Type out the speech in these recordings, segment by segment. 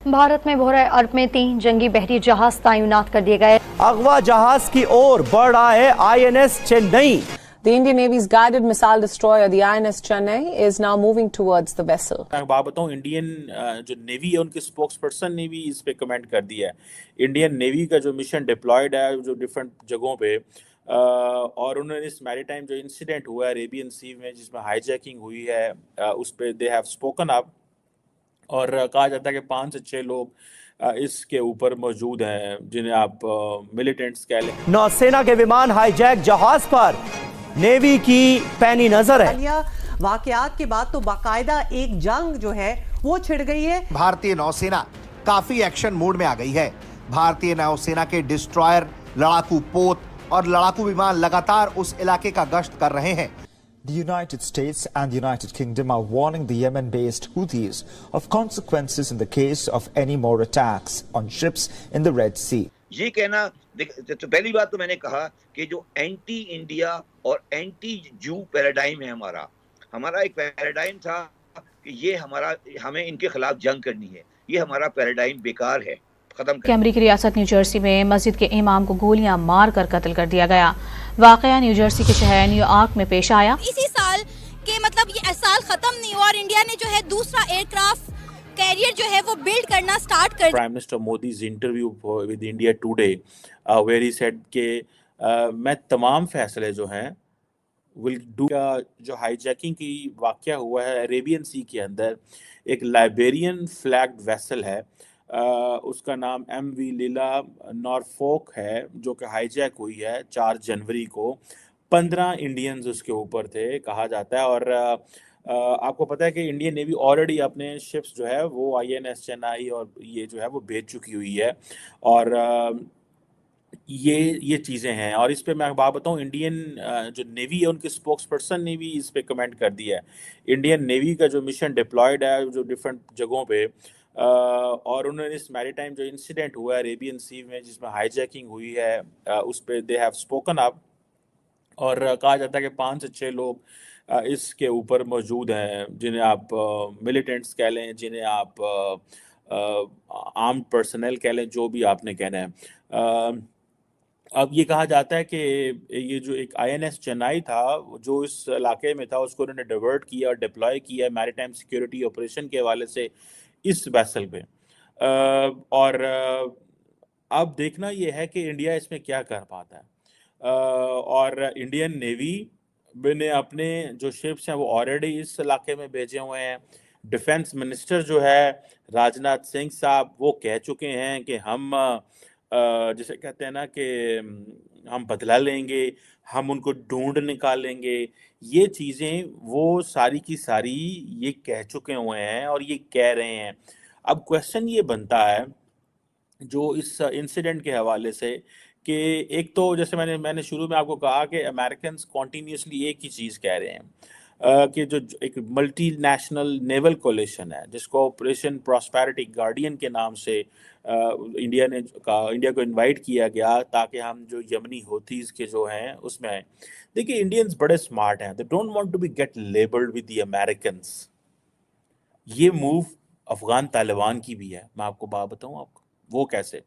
भारत में बहरे अरब में 3 जंगी बहरी जहाज तैनात कर दिए गए। अगवा जहाज की ओर बढ़ रहा है INS Chennai. The Indian Navy's guided missile destroyer, the INS Chennai, is now moving towards the vessel. मैं बात बताऊं, इंडियन जो नेवी है उनके स्पोक्स पर्सन ने भी इस पे कमेंट कर दिया है। इंडियन नेवी का जो मिशन डिप्लॉयड है जो डिफरेंट जगहों पे और उन्होंने इस मैरीटाइम जो इंसिडेंट हुआ है अरेबियन सी में जिसमें हाईजैकिंग हुई है उस पे दे हैव स्पोकन अप और कहा जाता है कि 5 से 6 लोग इसके ऊपर मौजूद हैं जिन्हें आप मिलिटेंट्स कह लें। नौसेना के विमान हाईजैक जहाज पर नेवी की पैनी नजर है। वाकयात के बाद तो बाकायदा एक जंग जो है वो छिड़ गई है। भारतीय नौसेना काफी एक्शन मोड में आ गई है। भारतीय नौसेना के डिस्ट्रॉयर, लड़ाकू पोत और लड़ाकू विमान लगातार उस इलाके का गश्त कर रहे हैं। The United States and the United Kingdom are warning the Yemen-based Houthis of consequences in the case of any more attacks on ships in the Red Sea. ये कहना तो पहली बात तो मैंने कहा कि जो एंटी इंडिया और एंटी जू पैराडाइम है हमारा एक पैराडाइम था कि ये हमें इनके खिलाफ जंग करनी है, ये हमारा पैराडाइम बेकार है, खत्म कर। अमेरिकी रियासत न्यू जर्सी में मस्जिद के इमाम को गोलियां मार कर कत्ल कर दिया गया। वाकया न्यू जर्सी के शहर न्यूयॉर्क में पेश आया। इसी साल के ये साल खत्म नहीं हुआ और इंडिया ने जो है दूसरा एयरक्राफ्ट कैरियर जो है वो बिल्ड करना स्टार्ट कर। Prime minister Modi's interview with India Today where he said के मैं तमाम फैसले जो हैं विल डू। जो हाईजैकिंग की वाकया हुआ है अरेबियन सी के अंदर एक लाइबेरियन फ्लैग्ड वेसल है उसका नाम MV लीला नॉरफोक है जो कि हाईजैक हुई है 4 जनवरी को। 15 इंडियंस उसके ऊपर थे कहा जाता है और आपको पता है कि इंडियन नेवी ऑलरेडी अपने शिप्स जो है वो INS चेन्नई और ये जो है वो भेज चुकी हुई है और ये चीज़ें हैं। और इस पे मैं बात बताऊं, इंडियन जो नेवी है उनके स्पोक्स पर्सन ने भी इस पे कमेंट कर दिया है। इंडियन नेवी का जो मिशन डिप्लॉयड है जो डिफरेंट जगहों पे और उन्होंने इस मैरीटाइम जो इंसिडेंट हुआ है अरेबियन सी में जिसमें हाईजैकिंग हुई है उस पे दे हैव स्पोकन अप और कहा जाता है कि 5 से 6 लोग इसके ऊपर मौजूद हैं जिन्हें आप मिलिटेंट्स कह लें, जिन्हें आप आर्म्ड पर्सनल कह लें, जो भी आपने कहना है। अब ये कहा जाता है कि ये जो एक INS चेन्नई था जो इस इलाके में था उसको उन्होंने डिवर्ट किया और डिप्लॉय किया मैरीटाइम सिक्योरिटी ऑपरेशन के हवाले से इस वेसल पे और अब देखना ये है कि इंडिया इसमें क्या कर पाता है और इंडियन नेवी ने अपने जो शिप्स हैं वो ऑलरेडी इस इलाके में भेजे हुए हैं। डिफेंस मिनिस्टर जो है राजनाथ सिंह साहब वो कह चुके हैं कि हम जिसे कहते हैं ना कि हम बदला लेंगे, हम उनको ढूंढ निकालेंगे, ये चीज़ें वो सारी की सारी ये कह चुके हुए हैं और ये कह रहे हैं। अब क्वेश्चन ये बनता है जो इस इंसिडेंट के हवाले से कि एक तो जैसे मैंने शुरू में आपको कहा कि अमेरिकन्स कॉन्टीन्यूसली एक ही चीज़ कह रहे हैं कि जो एक मल्टी नेशनल नेवल कोलिशन है जिसको ऑपरेशन प्रॉस्पेरिटी गार्डियन के नाम से इंडिया को इनवाइट किया गया ताकि हम जो यमनी होतीज़ के जो हैं उसमें आए। देखिए इंडियंस बड़े स्मार्ट हैं, they don't want to be get labelled with the Americans. ये मूव अफगान तालिबान की भी है। मैं आपको बात बताऊं आपको वो कैसे।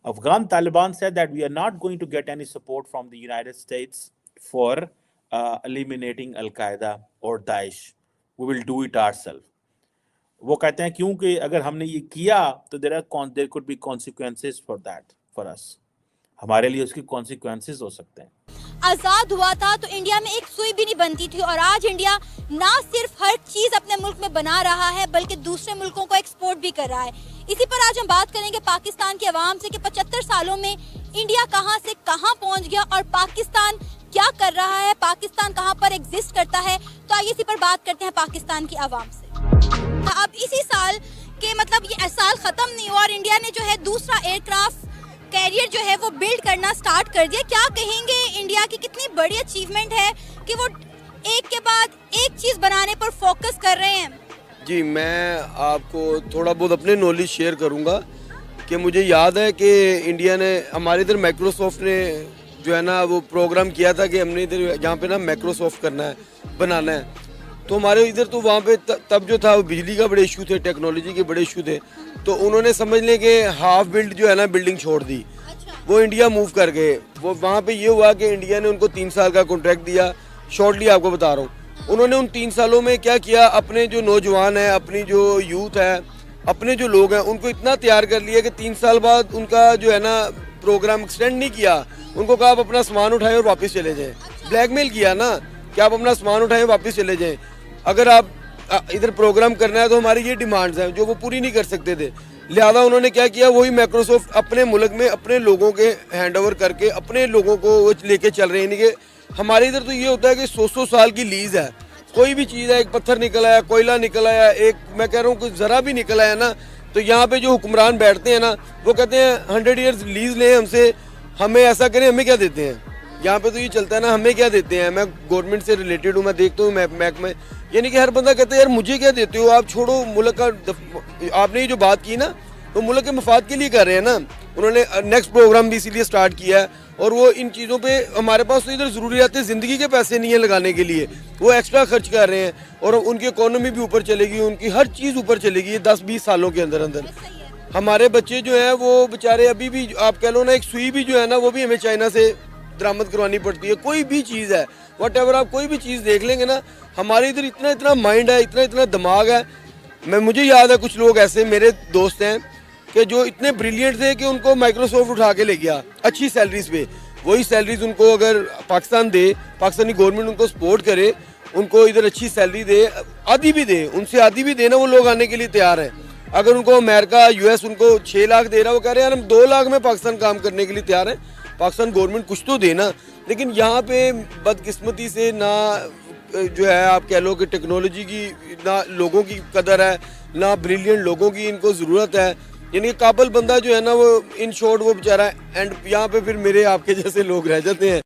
Afghan Taliban said that we are not going to get any support from the United States for eliminating Al-Qaeda or Daesh. We will do it ourselves. वो कहते हैं क्योंकि अगर हमने ये किया तो there could be consequences for that for us. हमारे लिए उसकी consequences हो सकते हैं। आजाद हुआ था तो इंडिया में एक सुई भी नहीं बनती थी और आज इंडिया ना सिर्फ हर चीज अपने मुल्क में बना रहा है बल्कि दूसरे मुल्कों को एक्सपोर्ट भी कर रहा है। इसी पर आज हम बात करेंगे पाकिस्तान की आवाम से कि 75 सालों में इंडिया कहां से कहां पहुंच गया और पाकिस्तान क्या कर रहा है, पाकिस्तान कहां पर एग्जिस्ट करता है। तो आइए इसी पर बात करते हैं पाकिस्तान की आवाम से। अब इसी साल के ये साल खत्म नहीं हुआ और इंडिया ने जो है दूसरा एयरक्राफ्ट कैरियर जो है वो बिल्ड करना स्टार्ट कर दिया। क्या कहेंगे इंडिया की कितनी बड़ी अचीवमेंट है कि वो एक के बाद एक चीज बनाने पर फोकस कर रहे हैं। जी मैं आपको थोड़ा बहुत अपने नॉलेज शेयर करूंगा कि मुझे याद है कि इंडिया ने हमारे इधर माइक्रोसॉफ्ट ने जो है ना वो प्रोग्राम किया था कि हमने इधर यहाँ पे ना माइक्रोसॉफ्ट करना है, बनाना है। तो हमारे इधर तो वहाँ पे तब जो था वो बिजली का बड़े इशू थे, टेक्नोलॉजी के बड़े इशू थे। تو انہوں نے سمجھ لیں کہ ہاف بلڈ جو ہے نا بلڈنگ چھوڑ دی, وہ انڈیا موو کر گئے. وہ وہاں پہ یہ ہوا کہ انڈیا نے ان کو 3 سال کا کانٹریکٹ دیا. شارٹلی آپ کو بتا رہا ہوں, انہوں نے ان 3 سالوں میں کیا کیا, اپنے جو نوجوان ہیں, اپنی جو یوتھ ہے, اپنے جو لوگ ہیں, ان کو اتنا تیار کر لیا کہ 3 سال بعد ان کا جو ہے نا پروگرام ایکسٹینڈ نہیں کیا. ان کو کہا آپ اپنا سامان اٹھائیں اور واپس چلے جائیں. بلیک میل کیا نا کہ آپ اپنا سامان اٹھائیں واپس چلے جائیں. اگر آپ ادھر پروگرام کرنا ہے تو ہماری یہ ڈیمانڈز ہیں جو وہ پوری نہیں کر سکتے تھے. لہٰذا انہوں نے کیا کیا, وہی مائکروسافٹ اپنے ملک میں اپنے لوگوں کے ہینڈ اوور کر کے اپنے لوگوں کو وہ لے کے چل رہے ہیں. یعنی کہ ہمارے ادھر تو یہ ہوتا ہے کہ 100 سال کی لیز ہے. کوئی بھی چیز ہے, ایک پتھر نکل آیا, کوئلہ نکل آیا, ایک میں کہہ رہا ہوں کہ ذرا بھی نکل آیا نا, تو یہاں پہ جو حکمران بیٹھتے ہیں نا وہ کہتے ہیں 100 ایئرز لیز لیں ہم سے, ہمیں ایسا کریں, ہمیں کیا دیتے ہیں. یہاں پہ تو یہ چلتا ہے نا, ہمیں کیا دیتے ہیں. میں گورنمنٹ سے ریلیٹڈ ہوں, میں دیکھتا ہوں محکمہ, یعنی کہ ہر بندہ کہتا ہے یار مجھے کیا دیتے ہو, آپ چھوڑو ملک کا. آپ نے یہ جو بات کی نا تو ملک کے مفاد کے لیے کر رہے ہیں نا. انہوں نے نیکسٹ پروگرام بھی اسی لیے سٹارٹ کیا ہے, اور وہ ان چیزوں پہ ہمارے پاس تو ادھر ضروریات زندگی کے پیسے نہیں ہیں لگانے کے لیے, وہ ایکسٹرا خرچ کر رہے ہیں, اور ان کی اکانومی بھی اوپر چلے گی, ان کی ہر چیز اوپر چلے گی 10-20 سالوں کے اندر اندر. ہمارے بچے جو ہیں وہ بیچارے ابھی بھی آپ کہہ لو نا, ایک سوئی بھی جو ہے نا وہ بھی ہمیں چائنا سے درآمد کروانی پڑتی ہے. کوئی بھی چیز ہے, واٹ ایور آپ کوئی بھی چیز دیکھ لیں گے نا, ہمارے ادھر اتنا مائنڈ ہے, اتنا دماغ ہے. مجھے یاد ہے کچھ لوگ ایسے میرے دوست ہیں کہ جو اتنے بریلینٹ تھے کہ ان کو مائکروسافٹ اٹھا کے لے گیا اچھی سیلریز پہ. وہی سیلریز ان کو اگر پاکستان دے, پاکستانی گورنمنٹ ان کو سپورٹ کرے, ان کو ادھر اچھی سیلری دے, آدھی بھی دے, ان سے آدھی بھی دے نا, وہ لوگ آنے کے لیے تیار ہیں. اگر ان کو امریکہ US ان کو 6 لاکھ دے رہا ہے, وہ کہہ رہے ہیں یار ہم 2 لاکھ میں پاکستان کام کرنے کے لیے تیار ہیں. پاکستان گورنمنٹ کچھ تو دے نا. لیکن یہاں پہ بدقسمتی سے نہ جو ہے آپ کہہ لو کہ ٹیکنالوجی کی نہ لوگوں کی قدر ہے, نہ بریلینٹ لوگوں کی ان کو ضرورت ہے. یعنی قابل بندہ جو ہے نا وہ ان شارٹ وہ بیچارہ اینڈ یہاں پہ پھر میرے آپ کے جیسے لوگ رہ جاتے ہیں.